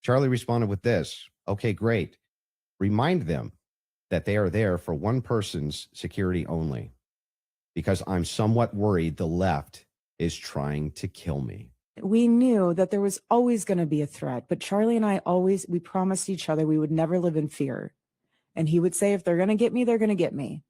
Charlie responded with this. Okay, great. Remind them that they are there for one person's security only, because I'm somewhat worried the left is trying to kill me. We knew that there was always going to be a threat, but Charlie and I we promised each other we would never live in fear. And he would say, if they're going to get me, they're going to get me.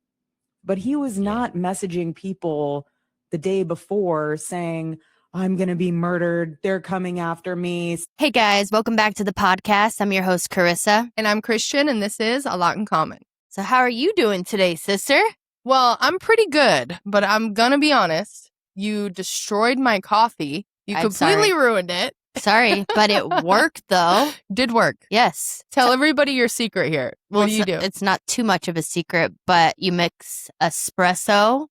But he was not messaging people the day before saying, I'm going to be murdered. They're coming after me. Hey guys, welcome back to the podcast. I'm your host, Carissa. And I'm Christian, and this is A Lot in Common. So how are you doing today, sister? Well, I'm pretty good, but I'm going to be honest. You destroyed my coffee. You completely ruined it. Sorry, but it worked though. Did work. Yes. Tell everybody your secret here. What do you do? It's not too much of a secret, but you mix espresso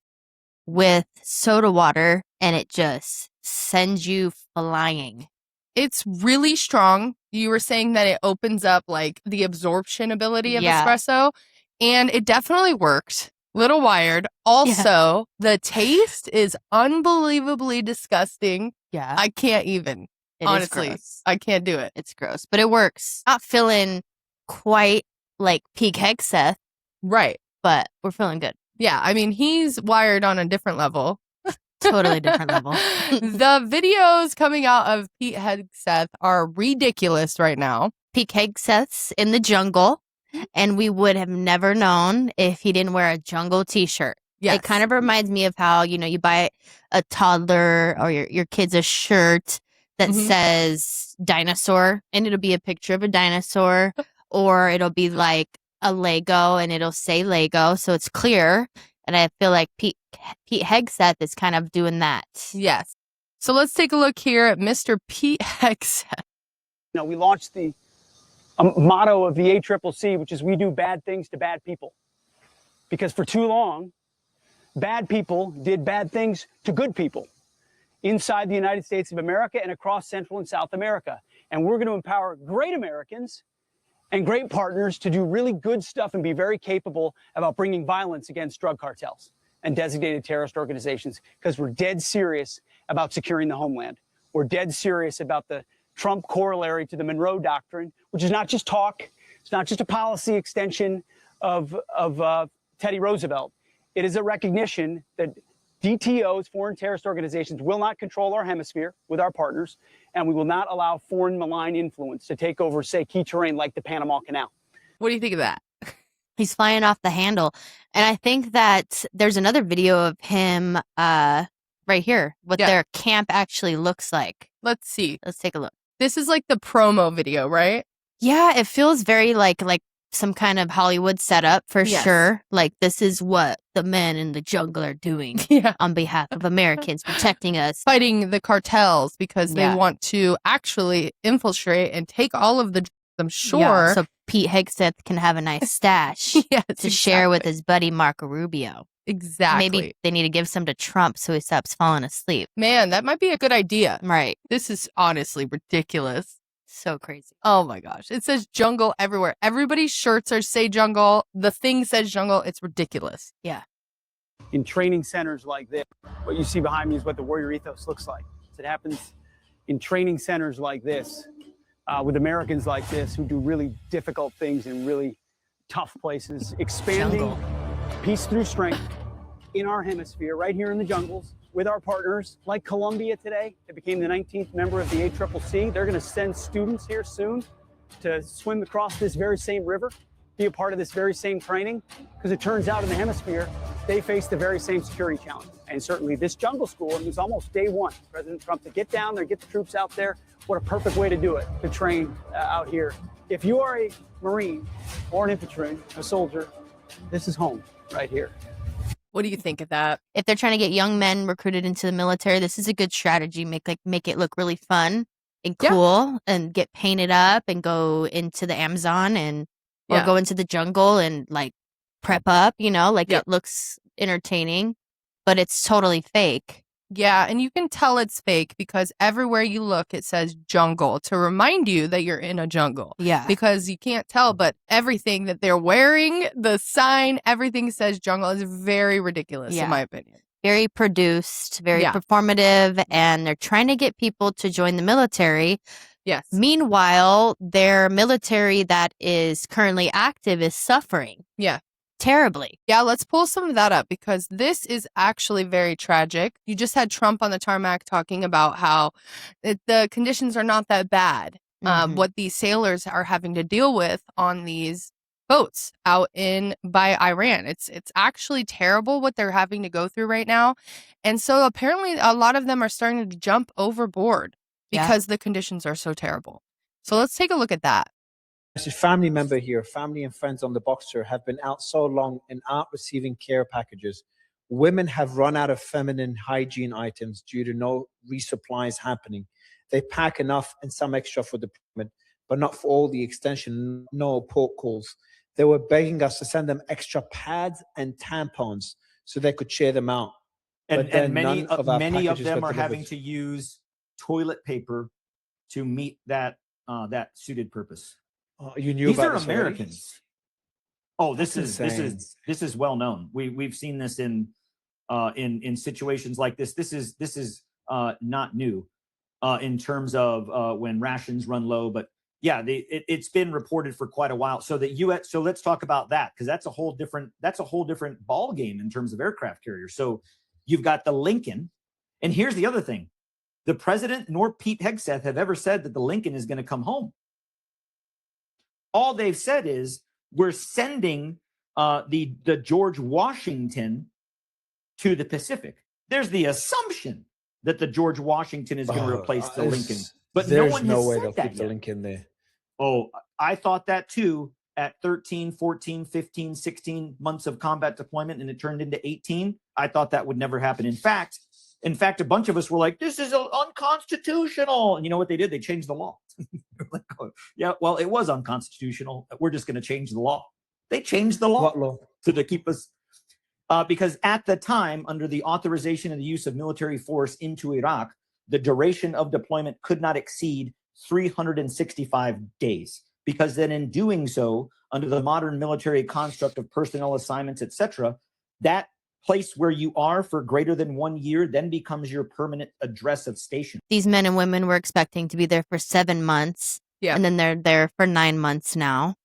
with soda water and it just sends you flying. It's really strong. You were saying that it opens up like the absorption ability of espresso, and it definitely worked. Little wired. Also, the taste is unbelievably disgusting. Yeah. I can't even. Honestly, I can't do it. It's gross, but it works. Not feeling quite like Pete Hegseth. Right. But we're feeling good. Yeah. I mean, he's wired on a different level. Totally different level. The videos coming out of Pete Hegseth are ridiculous right now. Pete Hegseth's in the jungle, and we would have never known if he didn't wear a jungle t-shirt. Yes. It kind of reminds me of how, you buy a toddler or your kid's a shirt that says dinosaur, and it'll be a picture of a dinosaur, or it'll be like a Lego and it'll say Lego, so it's clear. And I feel like Pete Hegseth is kind of doing that. Yes. So let's take a look here at Mr. Pete Hegseth. We launched the motto of the ACCC, which is we do bad things to bad people. Because for too long, bad people did bad things to good people inside the United States of America and across Central and South America. And we're going to empower great Americans and great partners to do really good stuff and be very capable about bringing violence against drug cartels and designated terrorist organizations, because we're dead serious about securing the homeland. We're dead serious about the Trump corollary to the Monroe Doctrine, which is not just talk. It's not just a policy extension of Teddy Roosevelt. It is a recognition that DTOs, foreign terrorist organizations, will not control our hemisphere with our partners, and we will not allow foreign malign influence to take over, say, key terrain like the Panama Canal. What do you think of that? He's flying off the handle. And I think that there's another video of him right here, what their camp actually looks like. Let's see. Let's take a look. This is like the promo video, right? Yeah, it feels very like some kind of Hollywood setup for sure. Like, this is what the men in the jungle are doing on behalf of Americans, protecting us. Fighting the cartels because they want to actually infiltrate and take all of the drugs, I'm sure. Yeah, so Pete Hegseth can have a nice stash to share with his buddy Marco Rubio. Exactly. Maybe they need to give some to Trump so he stops falling asleep. Man, that might be a good idea. Right. This is honestly ridiculous. So crazy. Oh my gosh. It says jungle everywhere. Everybody's shirts say jungle. The thing says jungle. It's ridiculous. Yeah. In training centers like this, what you see behind me is what the warrior ethos looks like. It happens in training centers like this, with Americans like this who do really difficult things in really tough places, expanding peace through strength in our hemisphere, right here in the jungles, with our partners like Colombia today. It became the 19th member of the ACCC. They're going to send students here soon to swim across this very same river, be a part of this very same training, because it turns out in the hemisphere, they face the very same security challenge. And certainly this jungle school, it was almost day one, President Trump, to get down there, get the troops out there. What a perfect way to do it, to train out here. If you are a Marine or an infantry, a soldier, this is home right here. What do you think of that? If they're trying to get young men recruited into the military, this is a good strategy. Make it look really fun and cool, and get painted up and go into the Amazon or go into the jungle and like prep up, it looks entertaining, but it's totally fake. Yeah, and you can tell it's fake because everywhere you look, it says jungle to remind you that you're in a jungle. Yeah. Because you can't tell, but everything that they're wearing, the sign, everything says jungle is very ridiculous, in my opinion. Very produced, very performative, and they're trying to get people to join the military Yes. Meanwhile, their military that is currently active is suffering. Yeah. Terribly. Yeah, let's pull some of that up because this is actually very tragic. You just had Trump on the tarmac talking about how the conditions are not that bad. What these sailors are having to deal with on these boats out by Iran. It's actually terrible what they're having to go through right now. And so apparently a lot of them are starting to jump overboard because the conditions are so terrible. So let's take a look at that. As a family member here, family and friends on the Boxer have been out so long and aren't receiving care packages. Women have run out of feminine hygiene items due to no resupplies happening. They pack enough and some extra for deployment, but not for all the extension, no port calls. They were begging us to send them extra pads and tampons so they could share them out. And many of them are having to use toilet paper to meet that suited purpose. You knew These about are this already? Americans. Oh, this That's is well known. We've seen this in situations like this. This is not new in terms of when rations run low. But yeah, it's been reported for quite a while. So the U.S. So let's talk about that because that's a whole different ball game in terms of aircraft carriers. So you've got the Lincoln, and here's the other thing: the president nor Pete Hegseth have ever said that the Lincoln is going to come home. All they've said is we're sending the George Washington to the Pacific. There's the assumption that the George Washington is going to replace the Lincoln, but no one has way said they'll that keep the yet. Lincoln there. Oh, I thought that too at 13, 14, 15, 16 months of combat deployment, and it turned into 18. I thought that would never happen. In fact, a bunch of us were like, this is unconstitutional. And you know what they did? They changed the law. Like, oh, yeah, well, it was unconstitutional. We're just going to change the law. They changed the law. What law? To keep us. Because at the time, under the authorization of the use of military force into Iraq, the duration of deployment could not exceed 365 days. Because then in doing so, under the modern military construct of personnel assignments, etc., that place where you are for greater than 1 year then becomes your permanent address of station. These men and women were expecting to be there for 7 months. Yeah. And then they're there for 9 months now.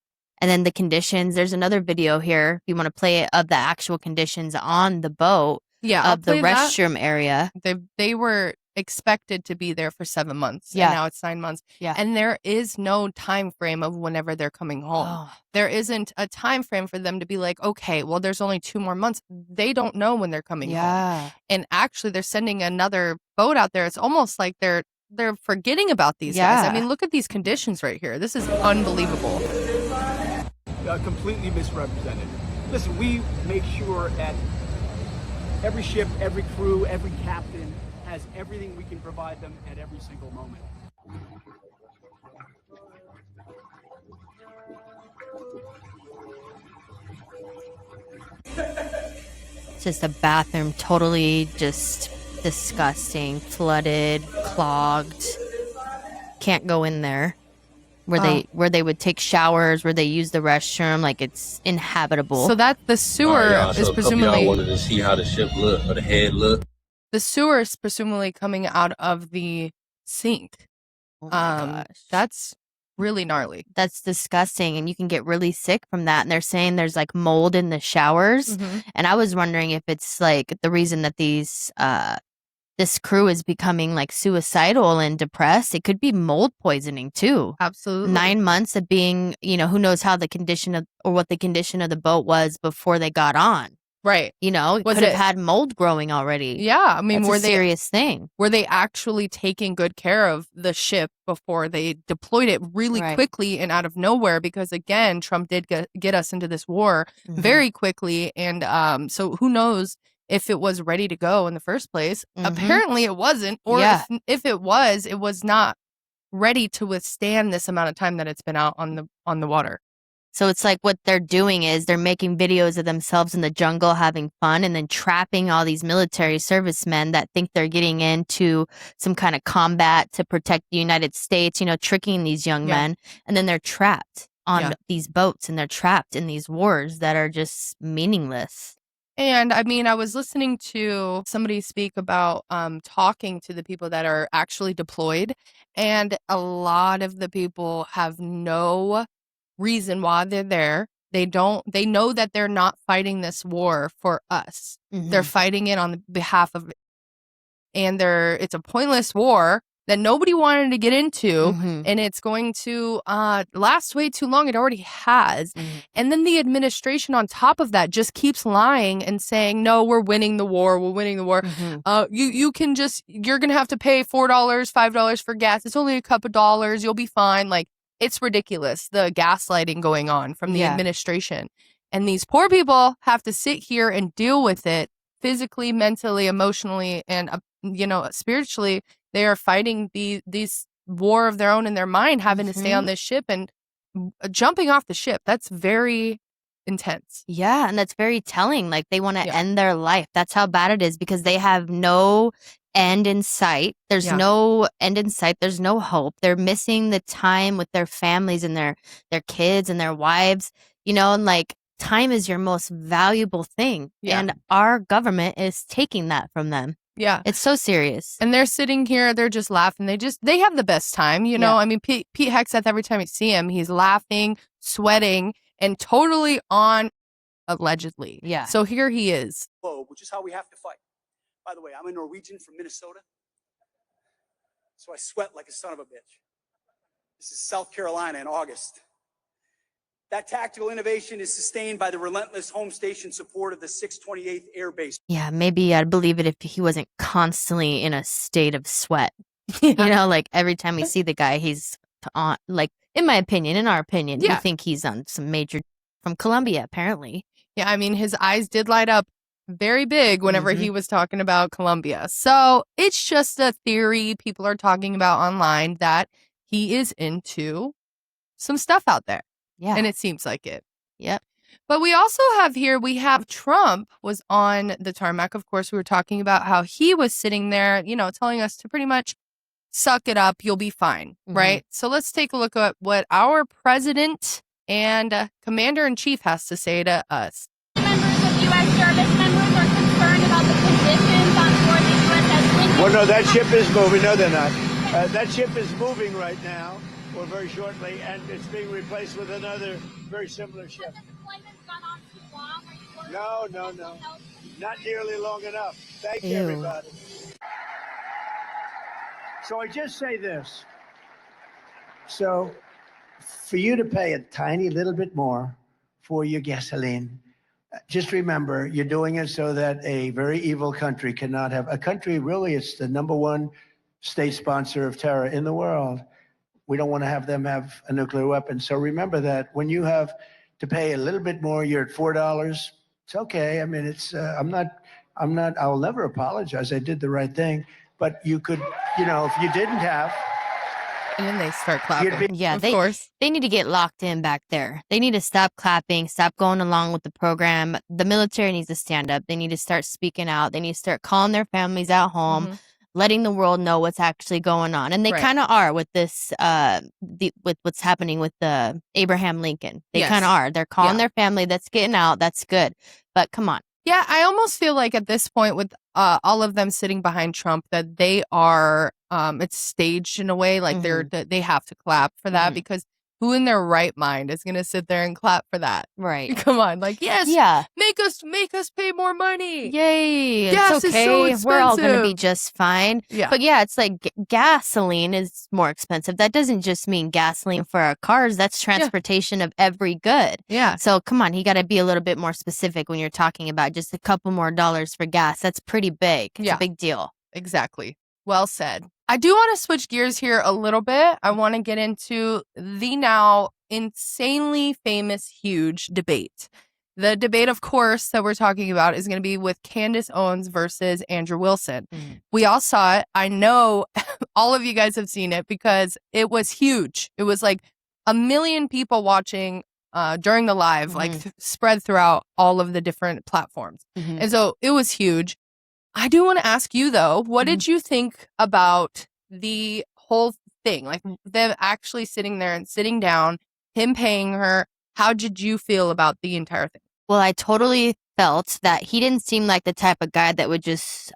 And then the conditions, there's another video here, if you want to play it, of the actual conditions on the boat, Yeah, of the restroom area. They were expected to be there for 7 months. Yeah. And now it's 9 months. Yeah. And there is no time frame of whenever they're coming home. Oh. There isn't a time frame for them to be like, okay, well, there's only 2 more months. They don't know when they're coming home. And actually, they're sending another boat out there. It's almost like they're forgetting about these guys. I mean, look at these conditions right here. This is unbelievable. Completely misrepresented. Listen, we make sure that every ship, every crew, every captain has everything we can provide them at every single moment. It's just a bathroom, totally just disgusting, flooded, clogged. Can't go in there. Where they would take showers, where they use the restroom, like it's inhabitable. So that the sewer is presumably. I wanted to see how the ship looked or the head looked. The sewer is presumably coming out of the sink. Oh my gosh. That's really gnarly. That's disgusting, and you can get really sick from that. And they're saying there's like mold in the showers, and I was wondering if it's like the reason that this crew is becoming like suicidal and depressed. It could be mold poisoning too. Absolutely. 9 months of being, who knows how the condition of, or what the condition of the boat was before they got on. Right. It could have had mold growing already. Yeah. I mean, That's a serious thing. Were they actually taking good care of the ship before they deployed it really quickly and out of nowhere? Because again, Trump did get us into this war very quickly. And so who knows if it was ready to go in the first place. Apparently it wasn't. Or if it was not ready to withstand this amount of time that it's been out on the water. So it's like what they're doing is they're making videos of themselves in the jungle having fun and then trapping all these military servicemen that think they're getting into some kind of combat to protect the United States, tricking these young men. And then they're trapped on these boats and they're trapped in these wars that are just meaningless. And I mean, I was listening to somebody speak about talking to the people that are actually deployed, and a lot of the people have no reason why they're there. They know that they're not fighting this war for us. They're fighting it on the behalf of, and it's a pointless war that nobody wanted to get into, and it's going to last way too long. It already has. And then the administration on top of that just keeps lying and saying, no, we're winning the war. We're winning the war. You're going to have to pay $4, $5 for gas. It's only a couple dollars. You'll be fine. Like, it's ridiculous, the gaslighting going on from the administration. And these poor people have to sit here and deal with it physically, mentally, emotionally, and, spiritually. They are fighting these war of their own in their mind, having to stay on this ship and jumping off the ship. That's very intense. Yeah, and that's very telling. Like, they want to end their life. That's how bad it is, because they have no end in sight. There's no end in sight. There's no hope. They're missing the time with their families and their kids and their wives, and like, time is your most valuable thing. And our government is taking that from them. Yeah. It's so serious. And they're sitting here, they're just laughing. They have the best time, I mean, Pete Hegseth, every time you see him, he's laughing, sweating, and totally on, allegedly. Yeah. So here he is. Which is how we have to fight. By the way, I'm a Norwegian from Minnesota, so I sweat like a son of a bitch. This is South Carolina in August. That tactical innovation is sustained by the relentless home station support of the 628th Air Base. Yeah, maybe I'd believe it if he wasn't constantly in a state of sweat. Like, every time we see the guy, he's on, like, in my opinion, in our opinion, you think he's on some major from Colombia, apparently. Yeah, I mean, his eyes did light up very big whenever he was talking about Colombia. So it's just a theory people are talking about online that he is into some stuff out there. Yeah. And it seems like it. Yep. But we also have Trump was on the tarmac. Of course, we were talking about how he was sitting there, telling us to pretty much suck it up. You'll be fine. Right. So let's take a look at what our president and commander-in-chief has to say to us. Members of U.S. service members are concerned about the conditions on board the USS Lincoln. Well, no, that ship is moving. No, they're not. That ship is moving right now, or very shortly, and it's being replaced with another very similar ship. Has the deployment's gone on too long? Are you worried No. Not nearly long enough. Thank you, Ew. everybody. So I just say this. So for you to pay a tiny little bit more for your gasoline, just remember, you're doing it so that a very evil country cannot have a country. Really, it's the number one state sponsor of terror in the world. We don't want to have them have a nuclear weapon. So remember that when you have to pay a little bit more, you're at $4. It's okay. I mean, it's I'll never apologize. I did the right thing. But you could, if you didn't have. And then they start clapping. Yeah, of course. They need to get locked in back there. They need to stop clapping, stop going along with the program. The military needs to stand up. They need to start speaking out. They need to start calling their families at home, letting the world know what's actually going on. And they kind of are with this, with what's happening with the Abraham Lincoln. They kind of are. They're calling their family. That's getting out. That's good. But come on. Yeah, I almost feel like at this point with all of them sitting behind Trump that they are, it's staged in a way, like they have to clap for that because who in their right mind is going to sit there and clap for that? Right. Come on. Like, yes. Yeah. Make us pay more money. Yay. Gas it's okay. is so expensive. We're all going to be just fine. Yeah. But yeah, it's like gasoline is more expensive. That doesn't just mean gasoline for our cars. That's transportation of every good. Yeah. So come on, you got to be a little bit more specific when you're talking about just a couple more dollars for gas. That's pretty big. It's a big deal. Exactly. Well said. I do want to switch gears here a little bit. I want to get into the now insanely famous, huge debate. The debate, of course, that we're talking about is going to be with Candace Owens versus Andrew Wilson. We all saw it. I know all of you guys have seen it because it was huge. It was like 1 million people watching during the live, like spread throughout all of the different platforms. And so it was huge. I do want to ask you, though, what did you think about the whole thing? Like them actually sitting there and sitting down, him paying her. How did you feel about the entire thing? Well, I totally felt that he didn't seem like the type of guy that would just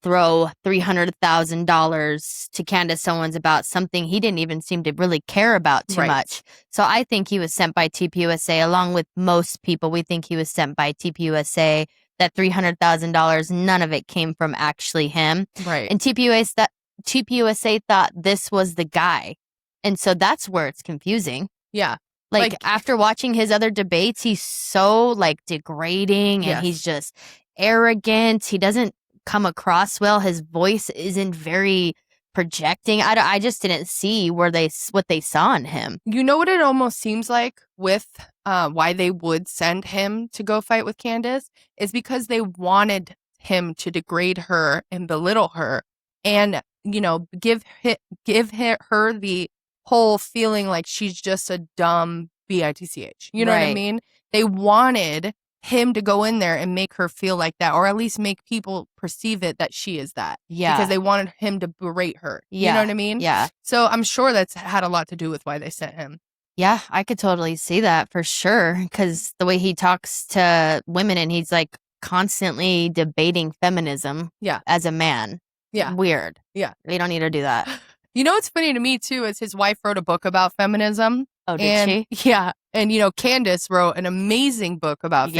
throw $300,000 to Candace Owens about something he didn't even seem to really care about too much. So I think he was sent by TPUSA, along with most people. We think he was sent by TPUSA. That $300,000, none of it came from actually him. Right. And TPUSA thought this was the guy. And so that's where it's confusing. Yeah. Like after watching his other debates, he's so like degrading and he's just arrogant. He doesn't come across well. His voice isn't very projecting. I just didn't see what they saw in him. You know what it almost seems like with why they would send him to go fight with Candace is because they wanted him to degrade her and belittle her and, you know, give her the whole feeling like she's just a dumb bitch. You know what I mean? They wanted him to go in there and make her feel like that, or at least make people perceive it that she is that. Yeah. Because they wanted him to berate her. Yeah. You know what I mean? Yeah. So I'm sure that's had a lot to do with why they sent him. Yeah, I could totally see that for sure. Because the way he talks to women and he's like constantly debating feminism as a man. Yeah. Weird. Yeah. We don't need to do that. You know what's funny to me, too, is his wife wrote a book about feminism. Oh, did she? Yeah. And, you know, Candace wrote an amazing book about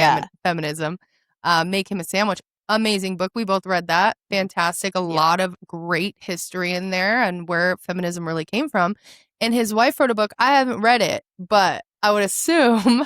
feminism. Make Him a Sandwich. Amazing book. We both read that. Fantastic. A lot of great history in there and where feminism really came from. And his wife wrote a book. I haven't read it, but I would assume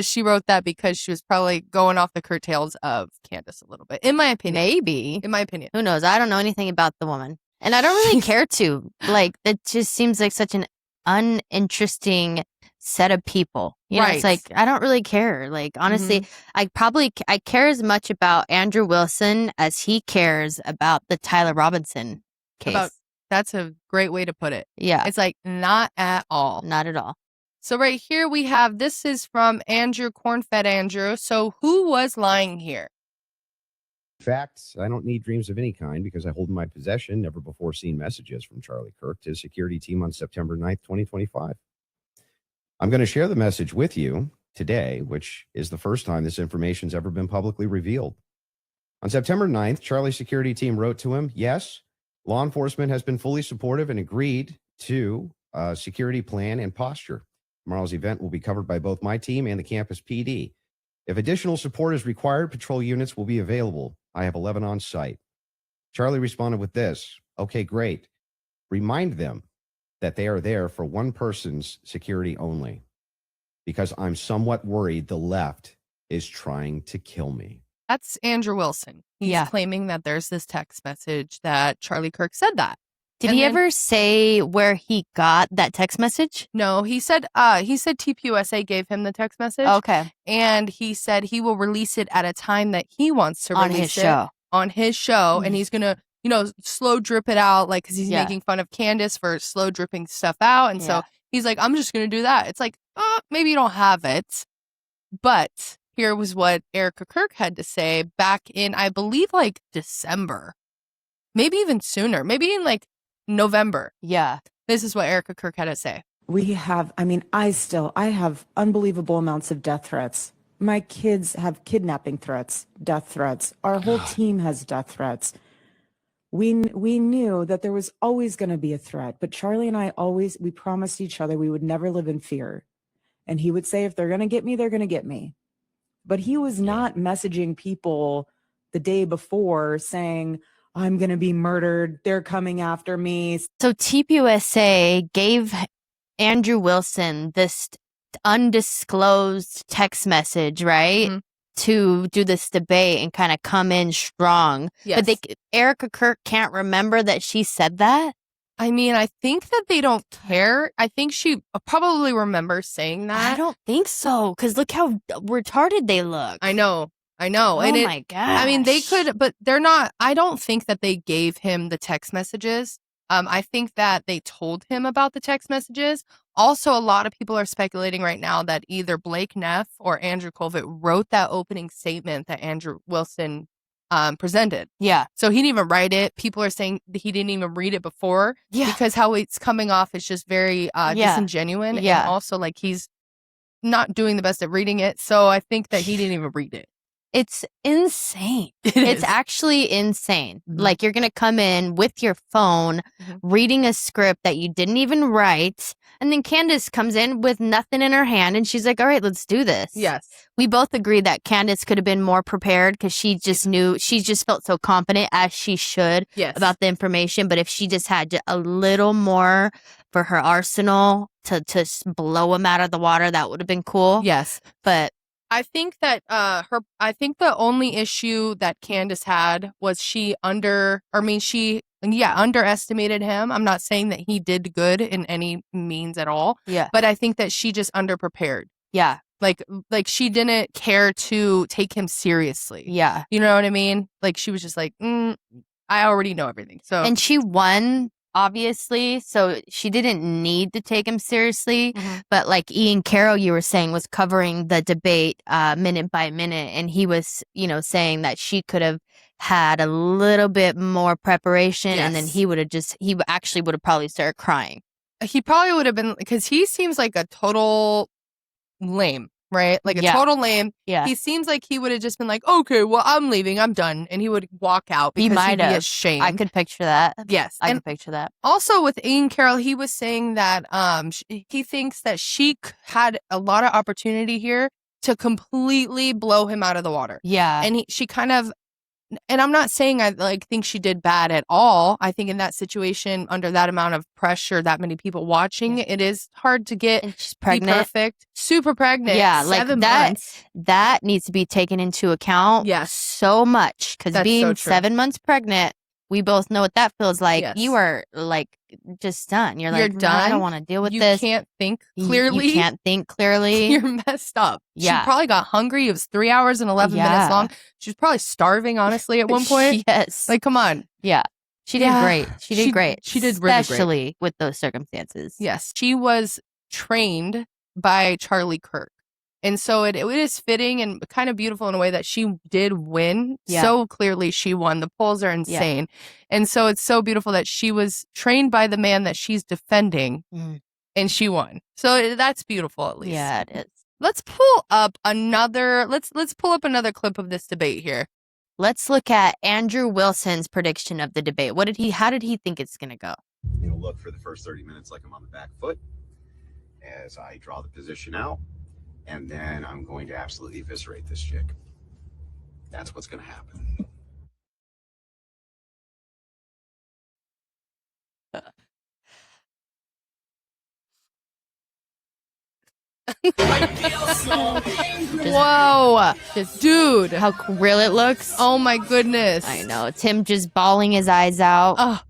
she wrote that because she was probably going off the curtails of Candace a little bit, in my opinion. Maybe. In my opinion. Who knows? I don't know anything about the woman. And I don't really care to. Like, it just seems like such an uninteresting set of people. You know, it's like, I don't really care. Like, honestly, I care as much about Andrew Wilson as he cares about the Tyler Robinson case. That's a great way to put it. Yeah. It's like, not at all. Not at all. So right here we have, this is from Andrew, Corn-Fed Andrew. So who was lying here? Facts. I don't need dreams of any kind because I hold in my possession never before seen messages from Charlie Kirk to his security team on September 9th, 2025. I'm going to share the message with you today, which is the first time this information's ever been publicly revealed. On September 9th, Charlie's security team wrote to him, yes, law enforcement has been fully supportive and agreed to a security plan and posture. Tomorrow's event will be covered by both my team and the campus PD. If additional support is required, patrol units will be available. I have 11 on site. Charlie responded with this. Okay, great. Remind them that they are there for one person's security only because I'm somewhat worried the left is trying to kill me. That's Andrew Wilson. He's claiming that there's this text message that Charlie Kirk said that. Did he ever say where he got that text message? No, he said TPUSA gave him the text message. Okay. And he said he will release it at a time that he wants to release it. On his show. And he's going to, you know, slow drip it out, like, because he's making fun of Candace for slow dripping stuff out. And so he's like, I'm just going to do that. It's like, maybe you don't have it. But here was what Erica Kirk had to say back in, I believe, like December. Maybe even sooner. Maybe in like November. Yeah. This is what Erica Kirk had to say. I have unbelievable amounts of death threats. My kids have kidnapping threats, death threats. Our whole team has death threats. We knew that there was always going to be a threat, but Charlie and I we promised each other we would never live in fear. And he would say, if they're going to get me, they're going to get me. But he was not messaging people the day before saying, I'm going to be murdered. They're coming after me. So TPUSA gave Andrew Wilson this undisclosed text message, right? Mm-hmm. To do this debate and kind of come in strong. Yes. But Erica Kirk can't remember that she said that? I mean, I think that they don't care. I think she probably remembers saying that. I don't think so, because look how retarded they look. I know. Oh, and my gosh. I mean, they could, but they're not. I don't think that they gave him the text messages. I think that they told him about the text messages. Also, a lot of people are speculating right now that either Blake Neff or Andrew Colvett wrote that opening statement that Andrew Wilson presented. Yeah. So he didn't even write it. People are saying that he didn't even read it before. Yeah. Because how it's coming off is just very disingenuous. Yeah. And also, like, he's not doing the best at reading it. So I think that he didn't even read it. It's insane. It It's is. actually insane. Mhm. Like you're going to come in with your phone, reading a script that you didn't even write. And then Candace comes in with nothing in her hand and she's like, all right, let's do this. Yes. We both agree that Candace could have been more prepared because she just knew, she just felt so confident as she should Yes. about the information. But if she just had a little more for her arsenal to blow him out of the water, that would have been cool. Yes. But I think that I think the only issue that Candace had was she underestimated him. I'm not saying that he did good in any means at all. Yeah. But I think that she just underprepared. Yeah. Like she didn't care to take him seriously. Yeah. You know what I mean? Like she was just like, I already know everything. So And she won, obviously, so she didn't need to take him seriously. But like Ian Carroll, you were saying, was covering the debate minute by minute, and he was, saying that she could have had a little bit more preparation, and then Yes. he actually would have probably started crying. he probably would have been, because he seems like a total lame, right? Like a Yeah. total lame. Yeah. He seems like he would have just been like, okay, well, I'm leaving. I'm done. And he would walk out He because might he'd be have. ashamed. I could picture that. Yes. I And could picture that. also with Ian Carroll, he was saying that he thinks that she had a lot of opportunity here to completely blow him out of the water. Yeah. And she kind of, and I'm not saying I think she did bad at all. I think in that situation, under that amount of pressure, that many people watching, it is hard to get And she's be pregnant. perfect, super pregnant. Yeah, like 7 that. months. That needs to be taken into account. Yes. So much, because That's being so true. 7 months pregnant, we both know what that feels like. Yes. You are like just done. You're like, You're "No, I done. don't want to deal with You this. can't think You- clearly. You can't think clearly. You're messed up. Yeah. She probably got hungry. It was 3 hours and 11 Yeah. minutes long. She was probably starving, honestly, at one point. Yes. Like, come on. Yeah. She did Yeah. great. She did great. She did really great. Especially with those circumstances. Yes. She was trained by Charlie Kirk. And so it is fitting and kind of beautiful in a way that she did win. Yeah. So clearly she won. The polls are insane. And so it's so beautiful that she was trained by the man that she's defending and she won. So that's beautiful, at least. Yeah, it is. Let's pull up another clip of this debate here. Let's look at Andrew Wilson's prediction of the debate. How did he think it's going to go? Look for the first 30 minutes like I'm on the back foot as I draw the position out. And then I'm going to absolutely eviscerate this chick. That's what's going to happen. Whoa. Dude. How real it looks. Oh my goodness. I know. It's him just bawling his eyes out. Oh,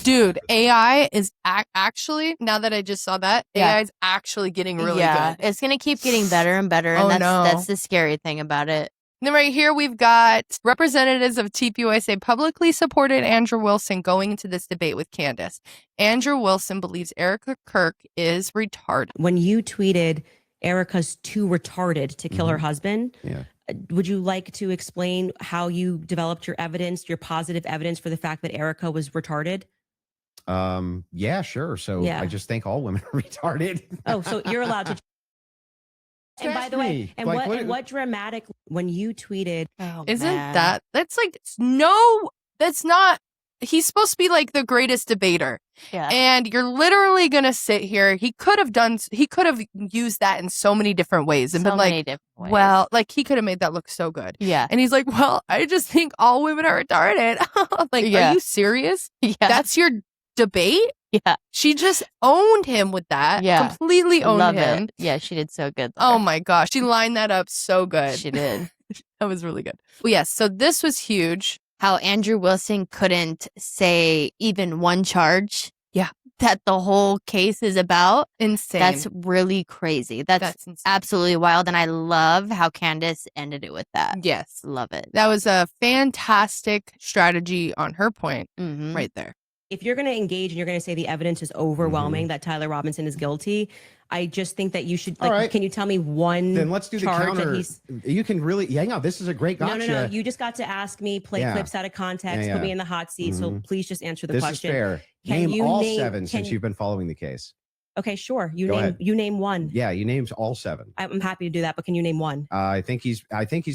dude, AI is actually, now that I just saw that, AI is actually getting really good. It's going to keep getting better and better. Oh, And no. that's the scary thing about it. Then right here, we've got representatives of TPUSA publicly supported Andrew Wilson going into this debate with Candace. Andrew Wilson believes Erica Kirk is retarded. When you tweeted Erica's too retarded to kill her husband, Yeah. would you like to explain how you developed your evidence, your positive evidence for the fact that Erica was retarded? Yeah, sure. So Yeah. I just think all women are retarded. Oh, so you're allowed to. And by the way, and Like, what dramatic when you tweeted? Oh, Isn't man. that's like, that's not, he's supposed to be like the greatest debater. Yeah. And you're literally going to sit here. He could have used that in so many different ways and So been like, many different ways. well, like he could have made that look so good. Yeah. And he's like, well, I just think all women are retarded. Like, Yeah. are you serious? Yeah. That's your debate? Yeah. She just owned him with that. Yeah. Completely owned Love him. it. Yeah, she did so good. Oh my gosh. She lined that up so good. She did. That was really good. Well, yes. So this was huge. How Andrew Wilson couldn't say even one charge. Yeah. That the whole case is about. Insane. That's really crazy. That's insane. absolutely wild. And I love how Candace ended it with that. Yes. Love it. That was a fantastic strategy on her point Mhm. right there. If you're going to engage and you're going to say the evidence is overwhelming that Tyler Robinson is guilty, I just think that you should. Like, All right. Can you tell me one? Then let's do the charge that counter. he's- You can really, no, this is a great gotcha. No. You just got to ask me, play Yeah. clips out of context, Yeah, put me yeah. in the hot seat. So Mhm. please just answer the This question. is fair. Can Name you all name- 7 can since you- you've been following the case. Okay, sure. Go ahead. You name one. Yeah, you named all 7. I'm happy to do that, but can you name one? I think he's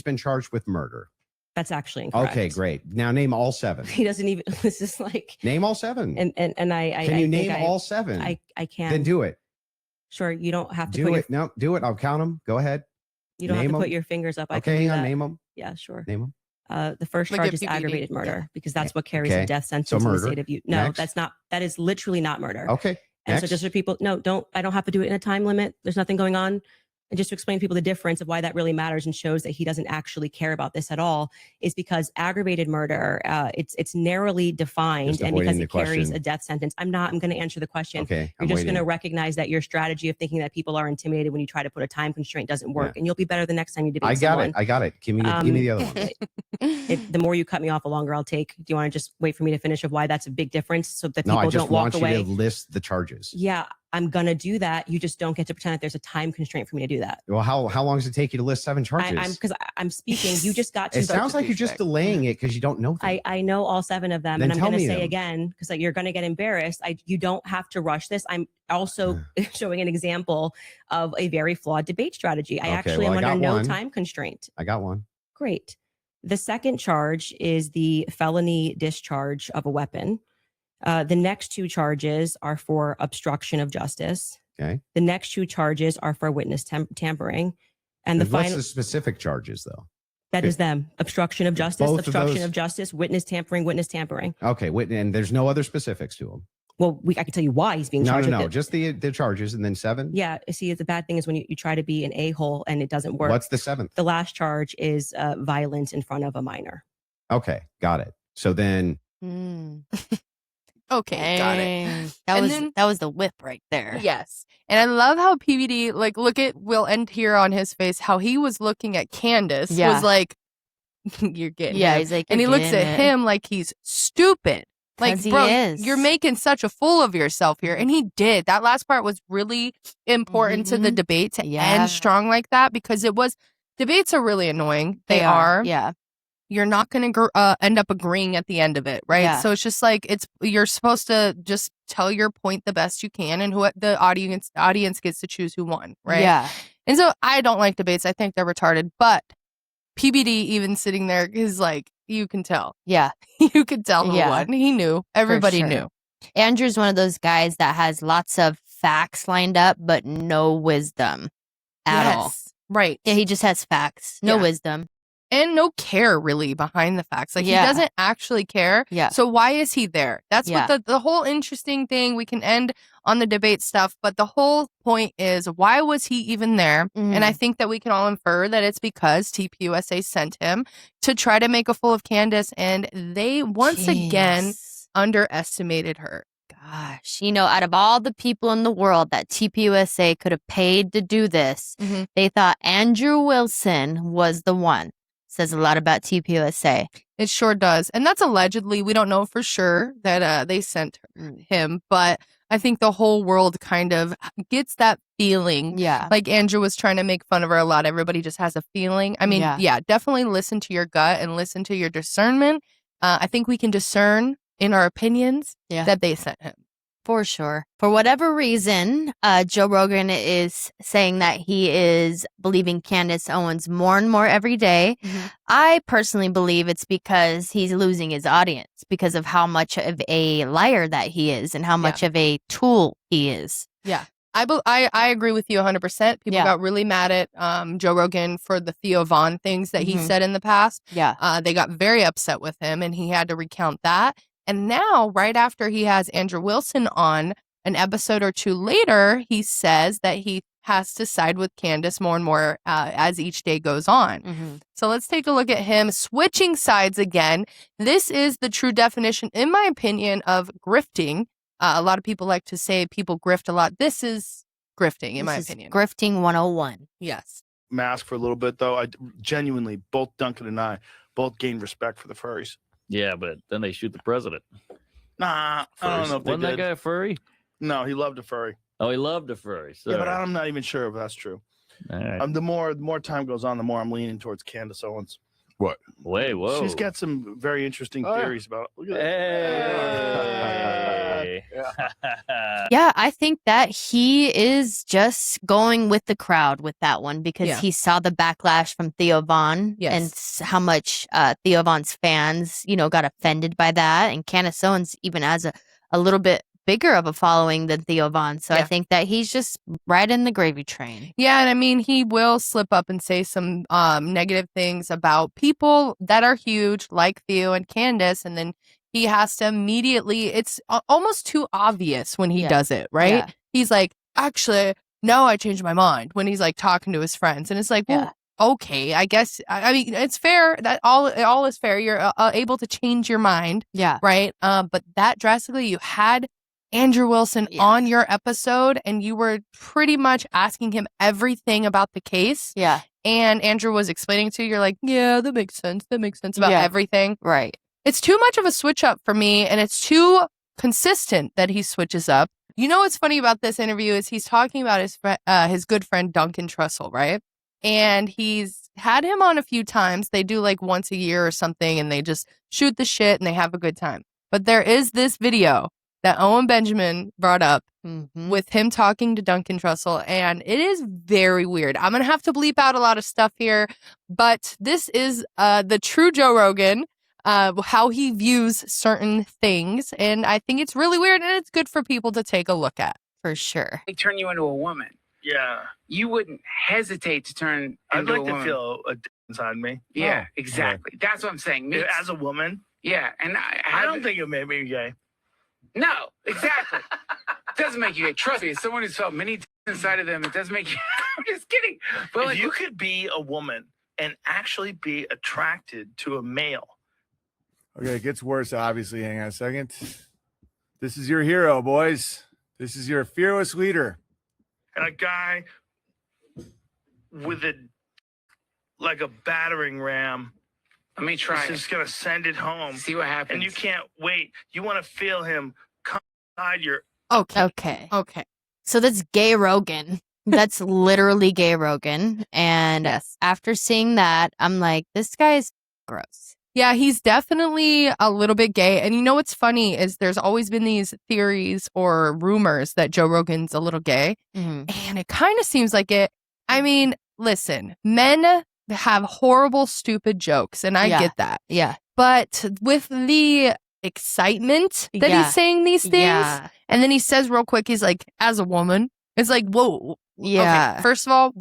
been charged with murder. That's actually incorrect. Okay, great. Now name all 7. He doesn't even. This is like name all 7. And I can you name all 7? I can. Then do it. Sure, you don't have to do put it. No, do it. I'll count them. Go ahead. You don't have to put your fingers up. Okay, hang on. Name them. Yeah, sure. Name them. The first Like charge a is PPD. aggravated murder because that's what carries Okay. a death sentence So in the murder. state of Utah. No, Next. that's not. That is literally not murder. Okay. And Next. so just for people, no, I don't have to do it in a time limit. There's nothing going on. And just to explain to people the difference of why that really matters and shows that he doesn't actually care about this at all is because aggravated murder, it's narrowly defined Just and because avoiding it the carries question. a death sentence. I'm going to answer the question. Okay. You're just going to recognize that your strategy of thinking that people are intimidated when you try to put a time constraint doesn't work, and you'll be better the next time you debate I got someone. it. I got it. Give me the other one. The more you cut me off, the longer I'll take. Do you want to just wait for me to finish of why that's a big difference so that No, people I just don't walk want away? you to list the charges. Yeah, I'm going to do that. You just don't get to pretend that there's a time constraint for me to do that. Well, how long does it take you to list 7 charges? Because I'm speaking. You just got to. It sounds like you're just delaying it because you don't know them. I know all 7 of them, Then and I'm tell going to me say them. again because you're going to get embarrassed. You don't have to rush this. I'm also showing an example of a very flawed debate strategy. I actually am under no time constraint. I got one. Great. The second charge is the felony discharge of a weapon. The next 2 charges are for obstruction of justice. Okay. The next 2 charges are for witness tampering. And the What's final, the specific charges, though? that is them. Obstruction of justice, Both of obstruction those- of justice, witness tampering, witness tampering. Okay. And there's no other specifics to them. Well, I can tell you why he's being No, charged no, with no. it. Just the charges and then 7. Yeah. See, the bad thing is when you try to be an a-hole and it doesn't work. What's the 7th? The last charge is violence in front of a minor. Okay. Got it. So then Okay, got it. That was the whip right there. Yes. And I love how PBD, like, we'll end here on his face, how he was looking at Candace, Yeah. was like, you're getting Yeah, him. he's like, and he "You're looks getting at it." him like he's stupid. Like, 'Cause he bro, is. you're making such a fool of yourself here. And he did. That last part was really important to the debate to Yeah. end strong like that because debates are really annoying. They are. Yeah. You're not going to end up agreeing at the end of it, right? Yeah. So it's just like you're supposed to just tell your point the best you can, and who the audience gets to choose who won, right? Yeah. And so I don't like debates. I think they're retarded. But PBD even sitting there is like, you can tell. Yeah. You could tell who Yeah. won. He knew. Everybody sure. knew. Andrew's one of those guys that has lots of facts lined up, but no wisdom at all. Right. Yeah, he just has facts, no Yeah. wisdom. And no care really behind the facts. Like Yeah. he doesn't actually care. Yeah. So why is he there? That's Yeah. what the whole interesting thing. We can end on the debate stuff, but the whole point is why was he even there? Mhm. And I think that we can all infer that it's because TPUSA sent him to try to make a fool of Candace, and they once again Jeez. underestimated her. Gosh, out of all the people in the world that TPUSA could have paid to do this, Mhm. they thought Andrew Wilson was the one. Says a lot about TPUSA. It sure does. And that's allegedly, we don't know for sure that they sent him, but I think the whole world kind of gets that feeling. Yeah. Like Andrew was trying to make fun of her a lot. Everybody just has a feeling. I mean, yeah, definitely listen to your gut and listen to your discernment. I think we can discern in our opinions that they sent him. For sure. For whatever reason, Joe Rogan is saying that he is believing Candace Owens more and more every day. Mm-hmm. I personally believe it's because he's losing his audience because of how much of a liar that he is and how much of a tool he is. Yeah. I agree with you 100%. People got really mad at Joe Rogan for the Theo Vaughn things that he said in the past. Yeah. They got very upset with him, and he had to recount that. And now, right after he has Andrew Wilson on, an episode or 2 later, he says that he has to side with Candace more and more as each day goes on. Mm-hmm. So let's take a look at him switching sides again. This is the true definition, in my opinion, of grifting. A lot of people like to say people grift a lot. This is grifting, in my opinion. Grifting 101. Yes. Mask for a little bit, though. I genuinely, both Duncan and I, both gained respect for the furries. Yeah, but then they shoot the president. Nah, I don't know if they Wasn't that did. guy a furry? No, he loved a furry. Oh, he loved a furry. Yeah, but Sorry. I'm not even sure if that's true. All right. The more time goes on, the more I'm leaning towards Candace Owens. What? Wait, whoa. She's got some very interesting theories about. Look at Hey. Yeah, I think that he is just going with the crowd with that one because he saw the backlash from Theo Von and how much Theo Von's fans, got offended by that. And Candace Owens even has a little bit bigger of a following than Theo Von. So I think that he's just right in the gravy train. Yeah, and I mean, he will slip up and say some negative things about people that are huge, like Theo and Candace, and then he has to immediately, it's almost too obvious when he does it, right? Yeah. He's like, actually, no, I changed my mind when he's like talking to his friends. And it's like, well, okay, I guess, I mean, it's fair that all is fair. You're able to change your mind. Yeah. Right. But that drastically, you had Andrew Wilson on your episode and you were pretty much asking him everything about the case. Yeah. And Andrew was explaining to you, you're like, yeah, that makes sense. That makes sense about everything. Right. It's too much of a switch up for me, and it's too consistent that he switches up. You know what's funny about this interview is he's talking about his good friend Duncan Trussell, right? And he's had him on a few times. They do like once a year or something, and they just shoot the shit and they have a good time. But there is this video that Owen Benjamin brought up with him talking to Duncan Trussell, and it is very weird. I'm going to have to bleep out a lot of stuff here, but this is the true Joe Rogan, how he views certain things, and I think it's really weird, and it's good for people to take a look at. For sure. They turn you into a woman. Yeah. You wouldn't hesitate to turn I'd into like a to woman. feel a inside me. Yeah, exactly. That's what I'm saying. Me- As a woman. Yeah, and I don't think it made me gay. No, exactly. It doesn't make you gay. Trust me, as someone who's felt many inside of them, it doesn't make you. I'm just kidding. But If like, you could be a woman and actually be attracted to a male. Okay, it gets worse, obviously. Hang on a second. This is your hero, boys. This is your fearless leader. And a guy with a battering ram. let me try He's it. just gonna send it home. See what happens. And you can't wait. You want to feel him come inside your. Okay. Okay. So that's gay Rogan. That's literally gay Rogan. And after seeing that, I'm like, this guy's gross. Yeah, he's definitely a little bit gay. And you know what's funny is there's always been these theories or rumors that Joe Rogan's a little gay. Mm-hmm. And it kind of seems like it. I mean, listen, men have horrible, stupid jokes. And I get that. Yeah. But with the excitement that he's saying these things, and then he says real quick, he's like, as a woman, it's like, whoa. Yeah. Okay, first of all,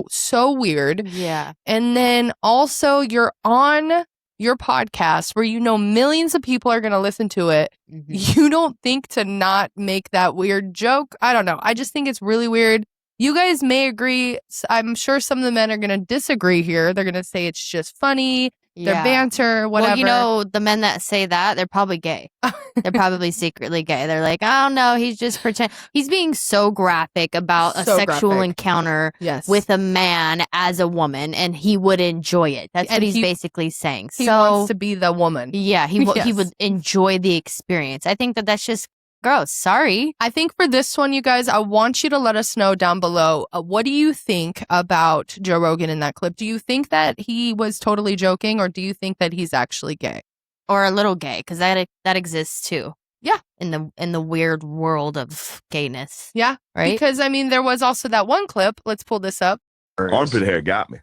so weird. Yeah. And then also you're on your podcast where millions of people are going to listen to it. Mm-hmm. You don't think to not make that weird joke? I don't know. I just think it's really weird. You guys may agree. I'm sure some of the men are going to disagree here. They're going to say it's just funny. Their banter, whatever. Well, the men that say that, they're probably gay. They're probably secretly gay. They're like, I don't know. He's just pretend. He's being so graphic about a sexual encounter with a man as a woman, and he would enjoy it. That's what he's basically saying. He wants to be the woman. Yeah, he would enjoy the experience. I think that's just gross. Sorry. I think for this one, you guys, I want you to let us know down below. What do you think about Joe Rogan in that clip? Do you think that he was totally joking, or do you think that he's actually gay? Or a little gay? Because that exists too. Yeah. In the weird world of gayness. Yeah. Right? Because, I mean, there was also that one clip. Let's pull this up. Armpit hair got me.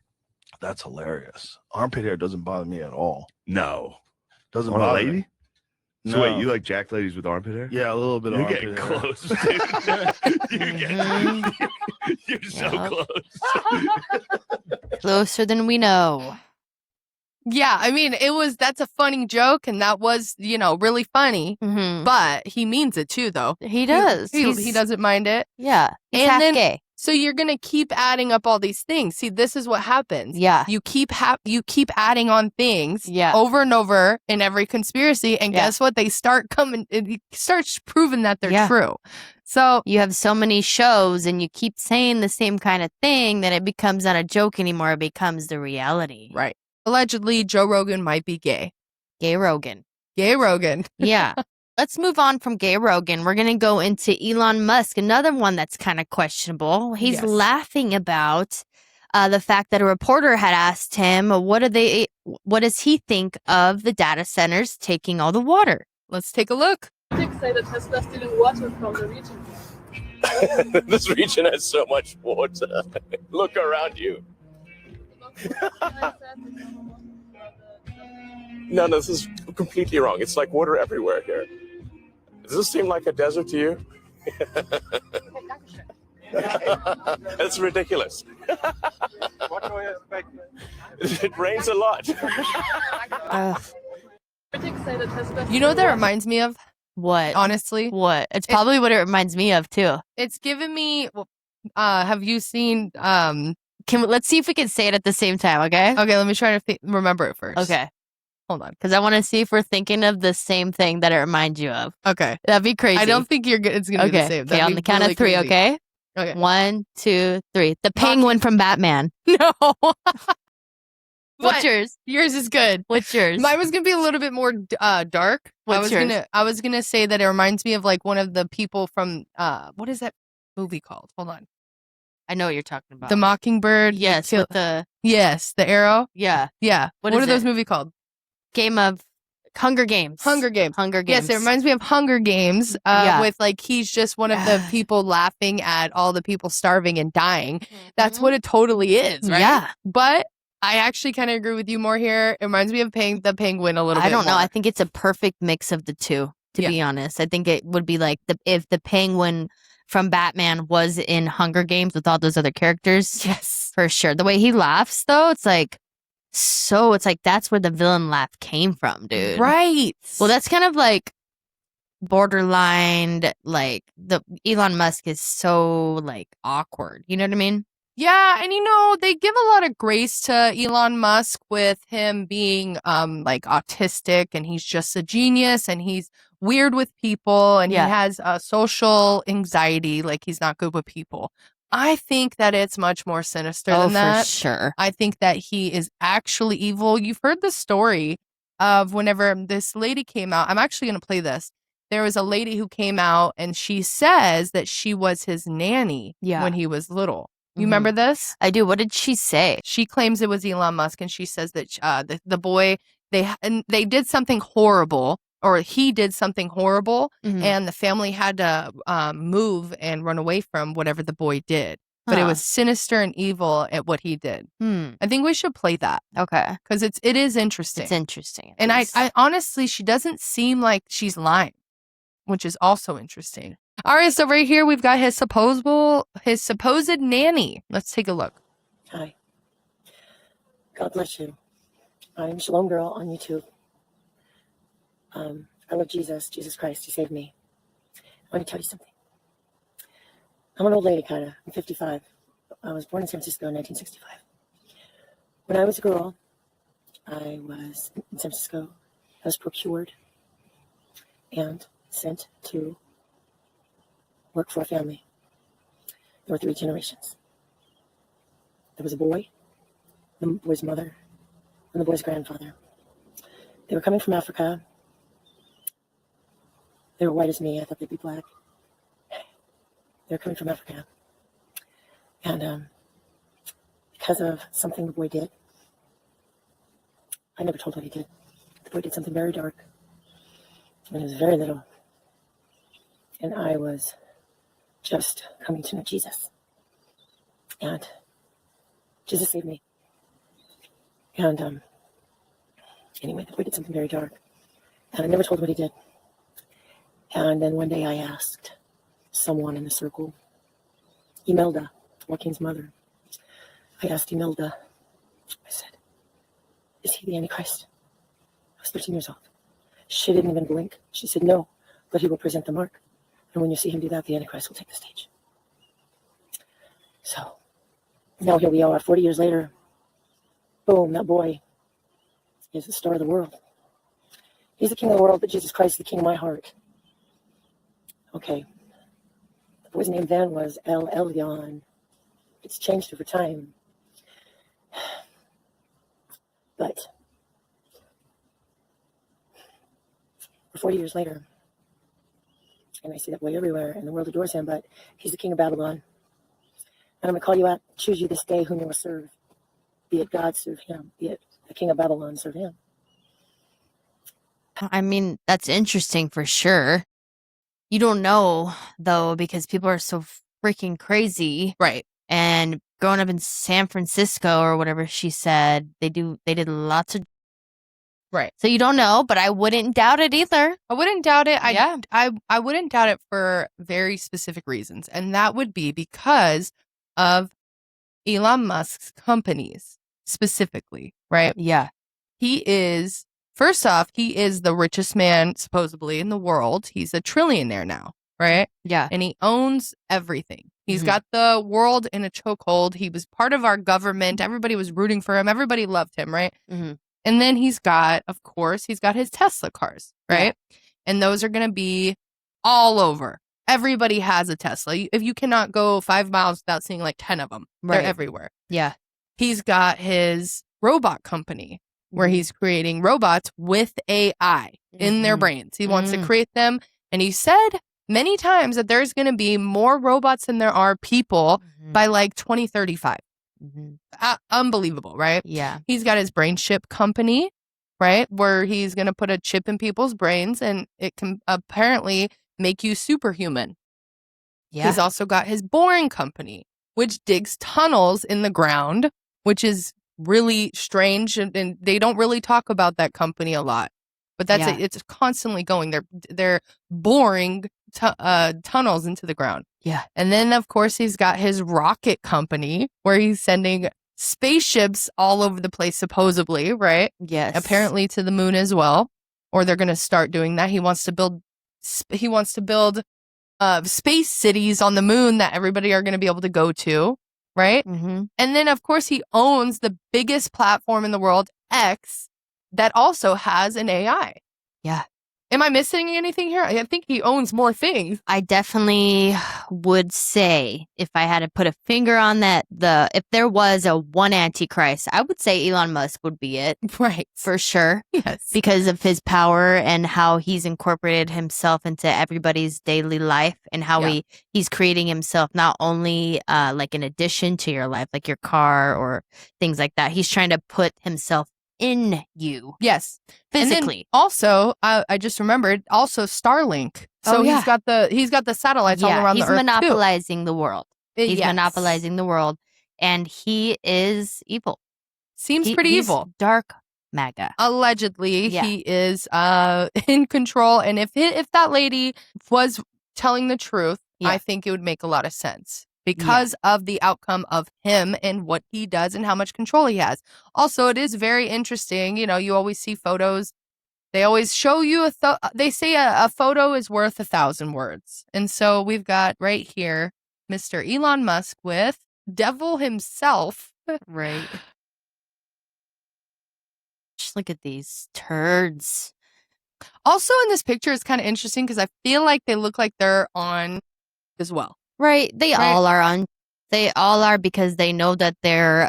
That's hilarious. Armpit hair doesn't bother me at all. No. Doesn't On a bother lady? me. So wait, you like jack ladies with armpit hair? Yeah, a little bit of You're armpit getting hair. close, dude. You're so close. Closer than we know. Yeah, I mean, that's a funny joke, and that was, really funny, but he means it too, though. He does. He doesn't mind it. Yeah. He's and half then, gay. So you're going to keep adding up all these things. See, this is what happens. Yeah. You keep adding on things Yeah. over and over in every conspiracy, and guess what? They start coming, it starts proving that they're true. So you have so many shows and you keep saying the same kind of thing that it becomes not a joke anymore. It becomes the reality. Right. Allegedly, Joe Rogan might be gay. Gay Rogan. Gay Rogan. Yeah. Let's move on from gay Rogan. We're going to go into Elon Musk, another one that's kind of questionable. He's laughing about the fact that a reporter had asked him, what does he think of the data centers taking all the water? Let's take a look. Critics say that Tesla is stealing water from the region. This region has so much water. Look around you. No, this is completely wrong. It's like water everywhere here. Does this seem like a desert to you? That's ridiculous. It rains a lot. You know what that reminds me of? What? Honestly? What? It's probably what it reminds me of, too. It's given me, have you seen, let's see if we can say it at the same time, okay? Okay, let me try to remember it first. Okay. Hold on. Because I want to see if we're thinking of the same thing that it reminds you of. Okay. That'd be crazy. I don't think it's going to be the same. Okay, on the count of 3, okay? Okay. 1, 2, 3. The penguin from Batman. No. What's yours? Yours is good. What's yours? Mine was gonna be a little bit more dark. What's yours? I was gonna say that it reminds me of like one of the people from what is that movie called? Hold on. I know what you're talking about. The Mockingbird. Yes, with the arrow. Yeah. Yeah. What is are those it? movies called? Game of Hunger Games. Hunger Games. Yes, it reminds me of Hunger Games. With like he's just one of the people laughing at all the people starving and dying. That's what it totally is, right? Yeah. But I actually kind of agree with you more here. It reminds me of the penguin a little bit. I don't know. more. I think it's a perfect mix of the two, to be honest. I think it would be like if the penguin from Batman was in Hunger Games with all those other characters. Yes. For sure. The way he laughs, though, it's like that's where the villain laugh came from, dude. Right. Well, that's kind of like borderline, like the Elon Musk is so like awkward. You know what I mean? Yeah, and they give a lot of grace to Elon Musk with him being like autistic, and he's just a genius, and he's weird with people, and he has social anxiety, like he's not good with people. I think that it's much more sinister than that. For sure. I think that he is actually evil. You've heard the story of whenever this lady came out. I'm actually going to play this. There was a lady who came out, and she says that she was his nanny when he was little. You remember this? I do. What did she say? She claims it was Elon Musk, and she says that the boy, they did something horrible, or he did something horrible, and the family had to move and run away from whatever the boy did. But it was sinister and evil at what he did. I think we should play that. Okay. Because it is interesting. It's interesting. And I honestly, she doesn't seem like she's lying, which is also interesting. All right, so right here we've got his supposed nanny. Let's take a look. Hi. God bless you. I'm Shalom Girl on YouTube. I love Jesus Christ. He saved me. I want to tell you something. I'm an old lady, kind of. I'm 55. I was born in San Francisco in 1965. When I was a girl, I was in San Francisco. I was procured and sent to work for a family. There were 3 generations. There was a boy, the boy's mother, and the boy's grandfather. They were coming from Africa. They were white as me. I thought they'd be black. They were coming from Africa. And because of something the boy did, I never told what he did. The boy did something very dark. And he was very little. And I was just coming to know Jesus. And Jesus saved me. And anyway, the boy did something very dark. And I never told what he did. And then one day I asked someone in the circle, Imelda, Joaquin's mother. I asked Imelda, I said, is he the Antichrist? I was 13 years old. She didn't even blink. She said, no, but he will present the mark. And when you see him do that, the Antichrist will take the stage. So now here we are, 40 years later. Boom, that boy is the star of the world. He's the king of the world, but Jesus Christ is the king of my heart. Okay. The boy's name then was El Elyon. It's changed over time. But we're 40 years later. And I see that boy everywhere, and the world adores him, but he's the king of Babylon. And I'm going to call you out. Choose you this day whom you will serve. Be it God, serve him. Be it the king of Babylon, serve him. I mean, that's interesting for sure. You don't know, though, because people are so freaking crazy. Right. And growing up in San Francisco or whatever she said, they did lots of. Right. So you don't know, but I wouldn't doubt it either. I wouldn't doubt it. I wouldn't doubt it for very specific reasons. And that would be because of Elon Musk's companies specifically, right? Yeah. First off, he is the richest man supposedly in the world. He's a trillionaire now, right? Yeah. And he owns everything. He's got the world in a chokehold. He was part of our government. Everybody was rooting for him. Everybody loved him, right? Mm-hmm. And then he's got his Tesla cars, right? Yeah. And those are going to be all over. Everybody has a Tesla. If you cannot go 5 miles without seeing like 10 of them, Right. They're everywhere. Yeah. He's got his robot company where he's creating robots with AI in their brains. He wants to create them. And he said many times that there's going to be more robots than there are people by like 2035. Unbelievable, right? Yeah. He's got his brain chip company, right? Where he's going to put a chip in people's brains and it can apparently make you superhuman. Yeah. He's also got his boring company, which digs tunnels in the ground, which is really strange. And they don't really talk about that company a lot. But it's constantly going. They're boring tunnels into the ground. Yeah. And then, of course, he's got his rocket company where he's sending spaceships all over the place, supposedly, right? Yes. Apparently to the moon as well. Or they're going to start doing that. He wants to build space cities on the moon that everybody are going to be able to go to, right? Mm-hmm. And then, of course, he owns the biggest platform in the world, X, that also has an AI. Yeah. Am I missing anything here? I think he owns more things. I definitely would say, if I had to put a finger on that, if there was a one Antichrist, I would say Elon Musk would be it. Right. For sure. Yes. Because of his power and how he's incorporated himself into everybody's daily life and how he's creating himself not only like an addition to your life, like your car or things like that. He's trying to put himself in you. Yes. Physically. And then also, I just remembered, also Starlink. So he's got the satellites all around the earth. He's monopolizing the world. He's Yes. monopolizing the world. And he is evil. Seems pretty he's evil. Dark MAGA. Allegedly, he is in control. And if that lady was telling the truth, I think it would make a lot of sense. Because of the outcome of him and what he does and how much control he has. Also, it is very interesting. You know, you always see photos. They always show you they say a photo is worth 1,000 words. And so we've got right here, Mr. Elon Musk with devil himself. Right. Just look at these turds. Also in this picture, it's kind of interesting because I feel like they look like they're on as well. Right. They all are on. They all are because they know that their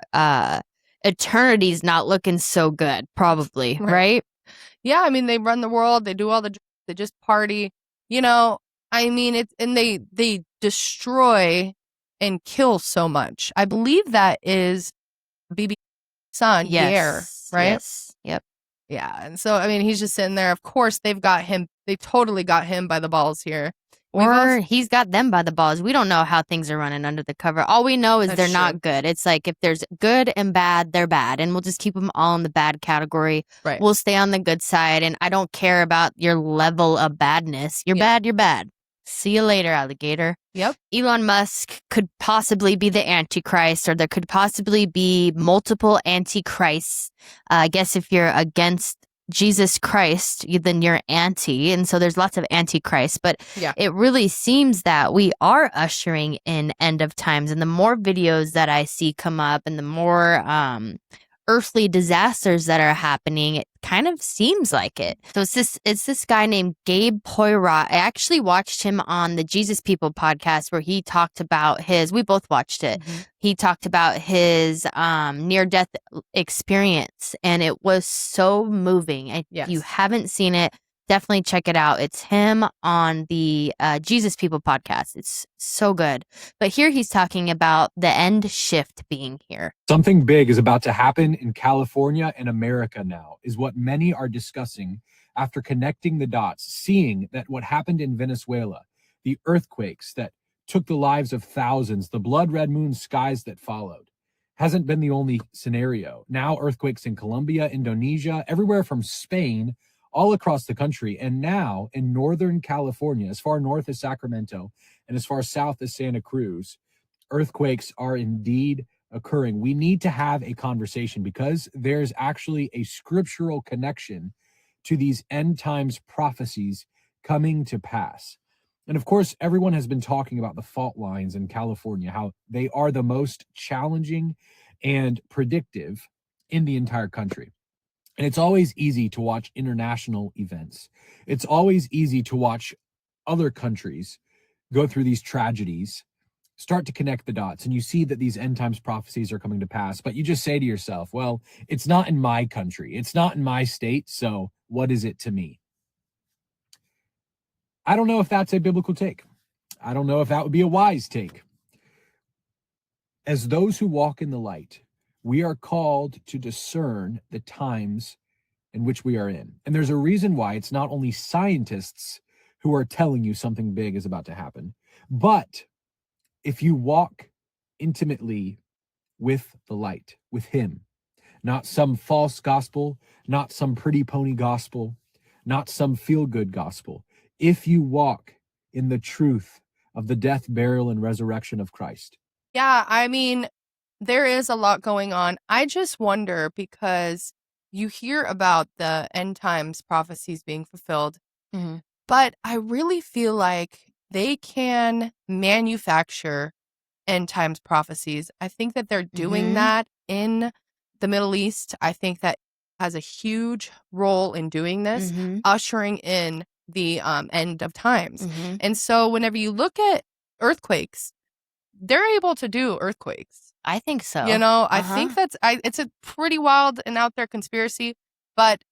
eternity's not looking so good, probably. Right? Yeah. I mean, they run the world. They do they just party. You know, I mean, they destroy and kill so much. I believe that is BB's son, Yair, right? Yes. Yep. Yeah. And so, I mean, he's just sitting there. Of course, they've got him. They totally got him by the balls here. Or he's got them by the balls. We don't know how things are running under the cover. All we know is they're not good. It's like if there's good and bad, they're bad. And we'll just keep them all in the bad category. Right. We'll stay on the good side. And I don't care about your level of badness. You're bad, you're bad. See you later, alligator. Yep. Elon Musk could possibly be the Antichrist, or there could possibly be multiple Antichrists. I guess if you're against Jesus Christ, then you're anti. And so there's lots of Antichrists. But it really seems that we are ushering in end of times. And the more videos that I see come up and the more earthly disasters that are happening, it kind of seems like it. So it's this guy named Gabe Poirot. I actually watched him on the Jesus People podcast where he talked about we both watched it. Mm-hmm. He talked about his near-death experience, and it was so moving. If you haven't seen it, Definitely check it out. It's him on the Jesus People podcast. It's so good. But here he's talking about the end shift being here. Something big is about to happen in California and America now, is what many are discussing after connecting the dots, seeing that what happened in Venezuela, the earthquakes that took the lives of thousands, the blood red moon skies that followed, hasn't been the only scenario. Now earthquakes in Colombia, Indonesia, everywhere from Spain, all across the country, and now in Northern California, as far north as Sacramento and as far south as Santa Cruz, earthquakes are indeed occurring. We need to have a conversation because there's actually a scriptural connection to these end times prophecies coming to pass. And of course, everyone has been talking about the fault lines in California, how they are the most challenging and predictive in the entire country. And it's always easy to watch international events. It's always easy to watch other countries go through these tragedies, start to connect the dots, and you see that these end times prophecies are coming to pass. But you just say to yourself, well, it's not in my country. It's not in my state. So what is it to me? I don't know if that's a biblical take. I don't know if that would be a wise take. As those who walk in the light, we are called to discern the times in which we are in. And there's a reason why it's not only scientists who are telling you something big is about to happen, but if you walk intimately with the light, with him, not some false gospel, not some pretty pony gospel, not some feel-good gospel, if you walk in the truth of the death, burial, and resurrection of Christ. Yeah, I mean, there is a lot going on. I just wonder because you hear about the end times prophecies being fulfilled, but I really feel like they can manufacture end times prophecies. I think that they're doing that in the Middle East. I think that has a huge role in doing this, ushering in the end of times. And so whenever you look at earthquakes, they're able to do earthquakes. I think so. You know, I think it's a pretty wild and out there conspiracy, but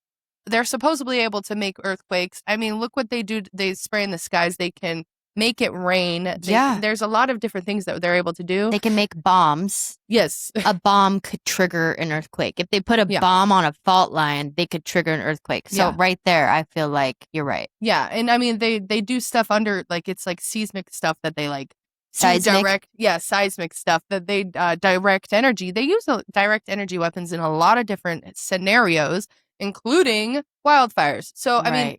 they're supposedly able to make earthquakes. I mean, look what they do. They spray in the skies. They can make it rain. There's a lot of different things that they're able to do. They can make bombs. Yes. A bomb could trigger an earthquake. If they put a bomb on a fault line, they could trigger an earthquake. So right there, I feel like you're right. Yeah. And I mean, they do stuff under, like, it's like seismic stuff that they like. Seismic? Seismic stuff that they direct energy. They use direct energy weapons in a lot of different scenarios, including wildfires. So, I mean,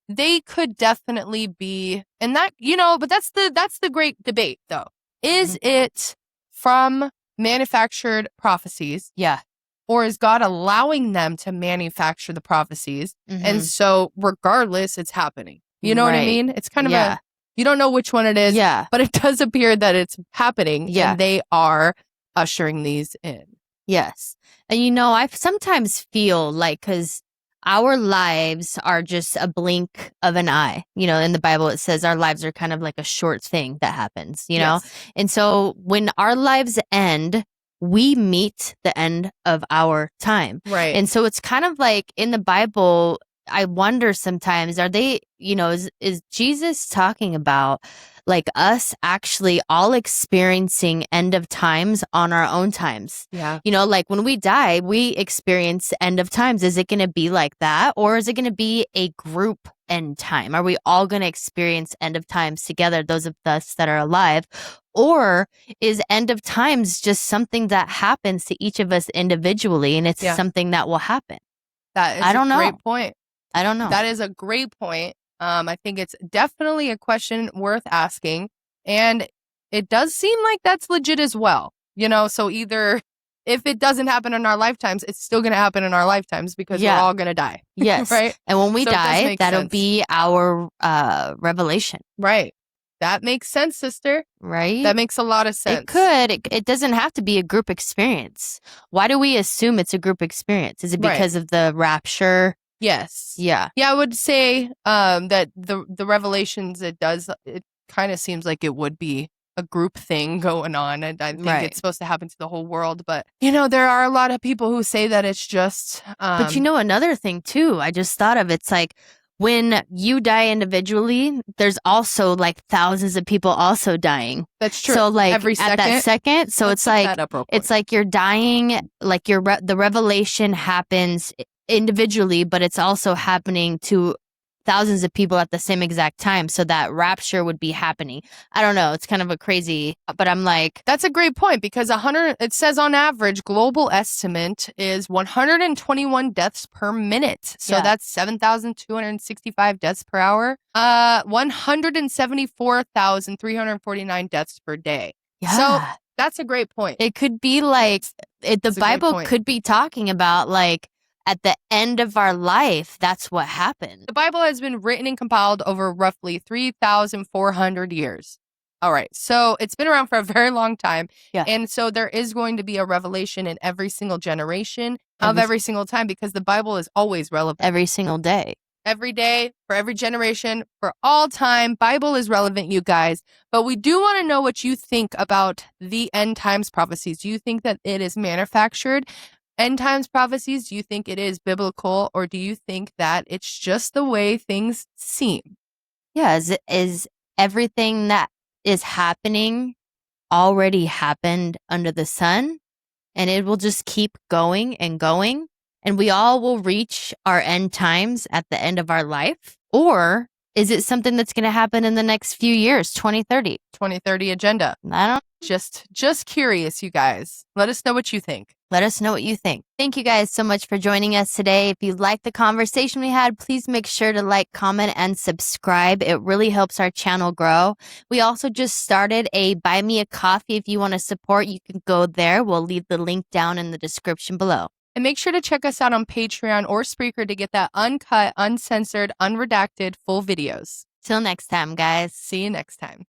they could definitely be, and that, you know, but that's the great debate, though. Is it from manufactured prophecies? Yeah. Or is God allowing them to manufacture the prophecies? And so, regardless, it's happening. You know what I mean? It's kind of you don't know which one it is, but it does appear that it's happening, and they are ushering these in. Yes. And, you know, I sometimes feel like, because our lives are just a blink of an eye. You know, in the Bible, it says our lives are kind of like a short thing that happens, you know? And so when our lives end, we meet the end of our time. Right. And so it's kind of like in the Bible, I wonder sometimes, are they, you know, is Jesus talking about like us actually all experiencing end of times on our own times? Yeah. You know, like when we die, we experience end of times. Is it going to be like that? Or is it going to be a group end time? Are we all going to experience end of times together, those of us that are alive? Or is end of times just something that happens to each of us individually, and it's something that will happen? That is I don't a know. great point. I don't know. That is a great point. I think it's definitely a question worth asking. And it does seem like that's legit as well. You know, so either if it doesn't happen in our lifetimes, it's still going to happen in our lifetimes because we're all going to die. Yes. Right. And when we So it does die, make that'll sense. be our revelation. Right. That makes sense, sister. Right? That makes a lot of sense. It could. It doesn't have to be a group experience. Why do we assume it's a group experience? Is it because of the rapture? Yes. Yeah. Yeah, I would say that the revelations, it kind of seems like it would be a group thing going on, and I think it's supposed to happen to the whole world. But you know, there are a lot of people who say that it's just. But you know, another thing too, I just thought of, it's like when you die individually, there's also like thousands of people also dying. That's true. So like Every at that second, so Let's it's look like that up real quick. it's like you're dying, like the revelation happens individually, but it's also happening to thousands of people at the same exact time. So that rapture would be happening. I don't know. It's kind of a crazy, but I'm like, that's a great point because it says on average, global estimate is 121 deaths per minute. So that's 7,265 deaths per hour. 174,349 deaths per day. Yeah. So that's a great point. It could be like, the That's a great Bible point. could be talking about like, at the end of our life, that's what happened. The Bible has been written and compiled over roughly 3,400 years. All right. So it's been around for a very long time. Yeah. And so there is going to be a revelation in every single generation of every single time because the Bible is always relevant. Every single day. Every day, for every generation, for all time. Bible is relevant, you guys. But we do want to know what you think about the end times prophecies. Do you think that it is manufactured? End times prophecies, do you think it is biblical, or do you think that it's just the way things seem? Yeah, is everything that is happening already happened under the sun, and it will just keep going, and we all will reach our end times at the end of our life? Or is it something that's going to happen in the next few years, 2030? 2030 agenda. I don't. Just curious, you guys. Let us know what you think. Let us know what you think. Thank you guys so much for joining us today. If you liked the conversation we had, please make sure to like, comment, and subscribe. It really helps our channel grow. We also just started a Buy Me a Coffee. If you want to support, you can go there. We'll leave the link down in the description below. And make sure to check us out on Patreon or Spreaker to get that uncut, uncensored, unredacted full videos. Till next time, guys. See you next time.